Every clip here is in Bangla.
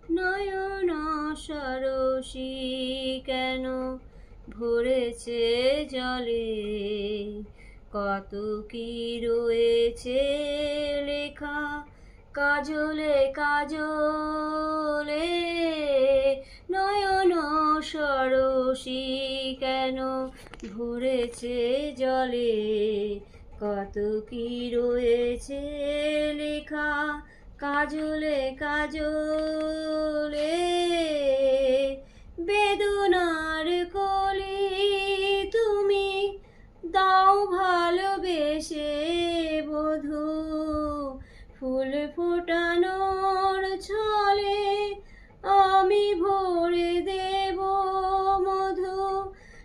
নয়ন সরসী কেন ভরেছে জলে, কত কি রয়েছে লেখা কাজলে কাজলে। নয়ন সরসী কেন ভরেছে জলে, কত কি রয়েছে লেখা কাজলে কাজলে। বেদনার কলি তুমি দাও ভালোবেসে বধূ, ফুল ফোটানোর ছলে আমি ভরে দেব মধু।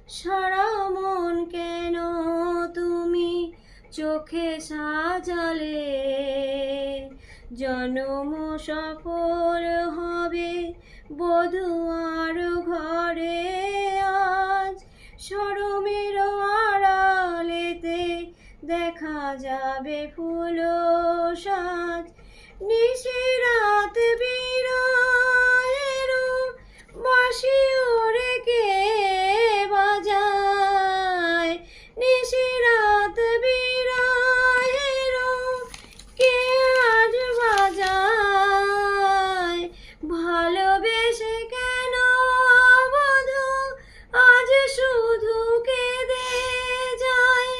সারা মন কেন তুমি চোখে সাজালে, জনম সফল হবে বধূয়ার ঘরে আজ। শরমের আড়ালেতে দেখা যাবে ফুল সাজ, নিশিরাত বিরহের বাঁশি ওরে কে বাজায়, নিশিরাত বিরহের কে আজ বাজায়। ভালোবেসে কেন বধূ আজ শুধু কেঁদে যায়,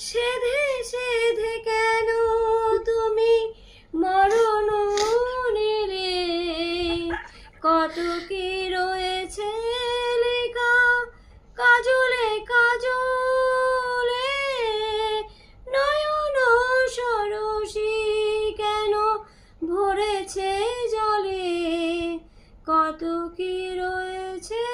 সেধে সেধে কেন তুমি মরণ নিলে। কত কি রয়েছে লেখা কাজলে কাজলে, নয়ন সরসী কেন ভরেছে জলে, কত কি রয়েছে